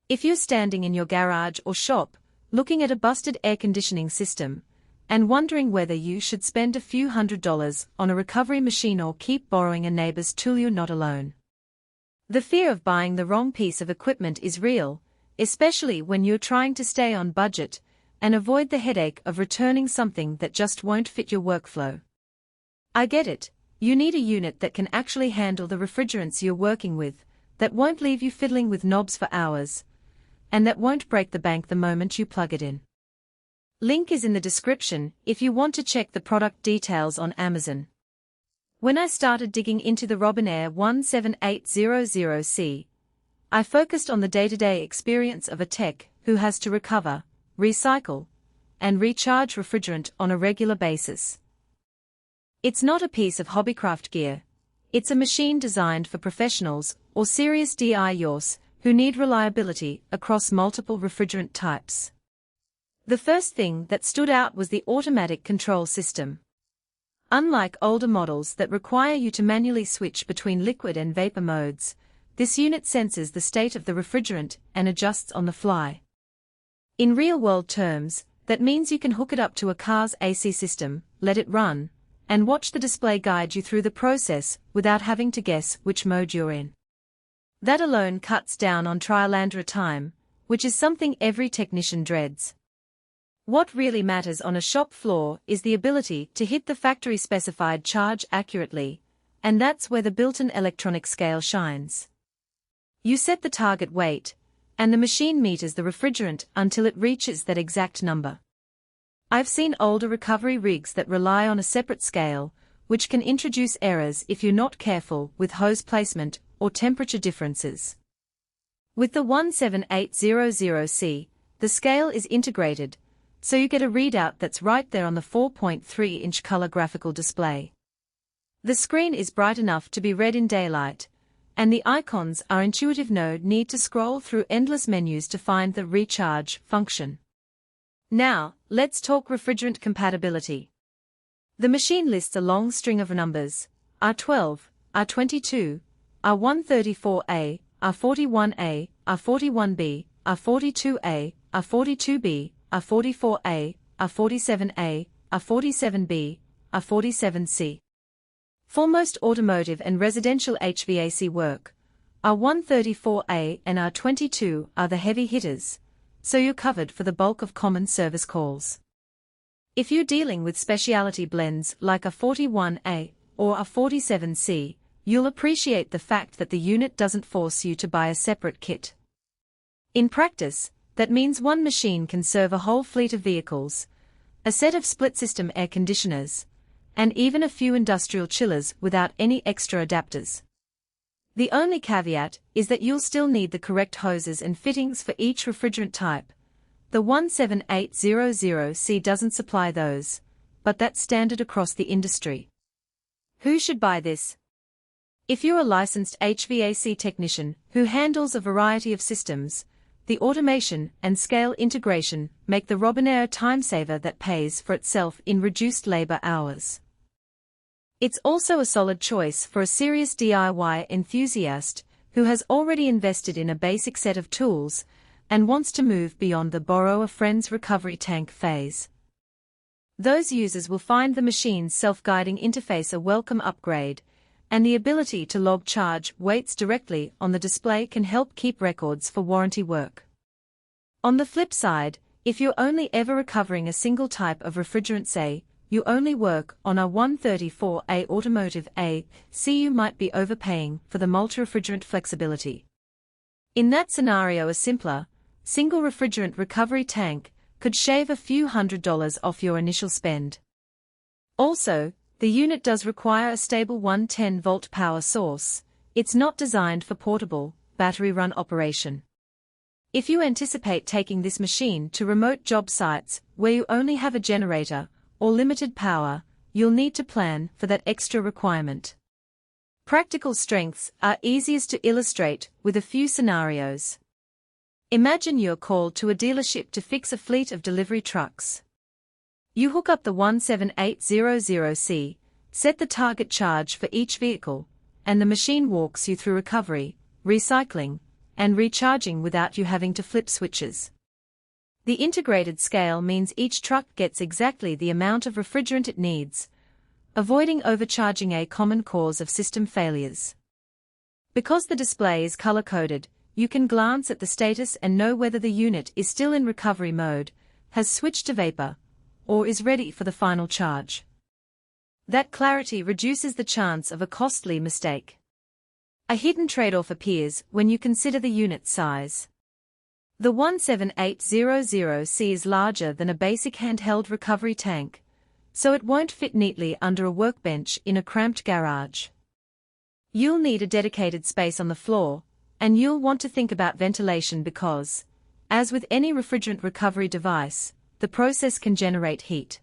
If you're standing in your garage or shop, looking at a busted air conditioning system, and wondering whether you should spend a few $100s on a recovery machine or keep borrowing a neighbor's tool, you're not alone. The fear of buying the wrong piece of equipment is real, especially when you're trying to stay on budget and avoid the headache of returning something that just won't fit your workflow. I get it, you need a unit that can actually handle the refrigerants you're working with, that won't leave you fiddling with knobs for hours, and that won't break the bank the moment you plug it in. Link is in the description if you want to check the product details on Amazon. When I started digging into the Robinair 17800C, I focused on the day-to-day experience of a tech who has to recover, recycle, and recharge refrigerant on a regular basis. It's not a piece of hobbycraft gear, it's a machine designed for professionals or serious DIYers who need reliability across multiple refrigerant types. The first thing that stood out was the automatic control system. Unlike older models that require you to manually switch between liquid and vapor modes, this unit senses the state of the refrigerant and adjusts on the fly. In real-world terms, that means you can hook it up to a car's AC system, let it run, and watch the display guide you through the process without having to guess which mode you're in. That alone cuts down on trial-and-error time, which is something every technician dreads. What really matters on a shop floor is the ability to hit the factory-specified charge accurately, and that's where the built-in electronic scale shines. You set the target weight, and the machine meters the refrigerant until it reaches that exact number. I've seen older recovery rigs that rely on a separate scale, which can introduce errors if you're not careful with hose placement or temperature differences. With the 17800C, the scale is integrated, so you get a readout that's right there on the 4.3-inch color graphical display. The screen is bright enough to be read in daylight, and the icons are intuitive. No need to scroll through endless menus to find the recharge function. Now, let's talk refrigerant compatibility. The machine lists a long string of numbers: R12, R22, R134A, R41A, R41B, R42A, R42B, R44A, R47A, R47B, R47C. For most automotive and residential HVAC work, R134A and R22 are the heavy hitters, so you're covered for the bulk of common service calls. If you're dealing with specialty blends like a 41A or a 47C, you'll appreciate the fact that the unit doesn't force you to buy a separate kit. In practice, that means one machine can serve a whole fleet of vehicles, a set of split-system air conditioners, and even a few industrial chillers without any extra adapters. The only caveat is that you'll still need the correct hoses and fittings for each refrigerant type. The 17800C doesn't supply those, but that's standard across the industry. Who should buy this? If you're a licensed HVAC technician who handles a variety of systems, the automation and scale integration make the Robinair a time-saver that pays for itself in reduced labor hours. It's also a solid choice for a serious DIY enthusiast who has already invested in a basic set of tools and wants to move beyond the borrow a friend's recovery tank phase. Those users will find the machine's self-guiding interface a welcome upgrade, and the ability to log charge weights directly on the display can help keep records for warranty work. On the flip side, if you're only ever recovering a single type of refrigerant, say, you only work on a 134A automotive AC, you might be overpaying for the multi-refrigerant flexibility. In that scenario, a simpler, single refrigerant recovery tank could shave a few $100s off your initial spend. Also, the unit does require a stable 110-volt power source. It's not designed for portable, battery-run operation. If you anticipate taking this machine to remote job sites where you only have a generator or limited power, you'll need to plan for that extra requirement. Practical strengths are easiest to illustrate with a few scenarios. Imagine you're called to a dealership to fix a fleet of delivery trucks. You hook up the 17800C, set the target charge for each vehicle, and the machine walks you through recovery, recycling, and recharging without you having to flip switches. The integrated scale means each truck gets exactly the amount of refrigerant it needs, avoiding overcharging, a common cause of system failures. Because the display is color-coded, you can glance at the status and know whether the unit is still in recovery mode, has switched to vapor, or is ready for the final charge. That clarity reduces the chance of a costly mistake. A hidden trade-off appears when you consider the unit size. The 17800C is larger than a basic handheld recovery tank, so it won't fit neatly under a workbench in a cramped garage. You'll need a dedicated space on the floor, and you'll want to think about ventilation because, as with any refrigerant recovery device, the process can generate heat.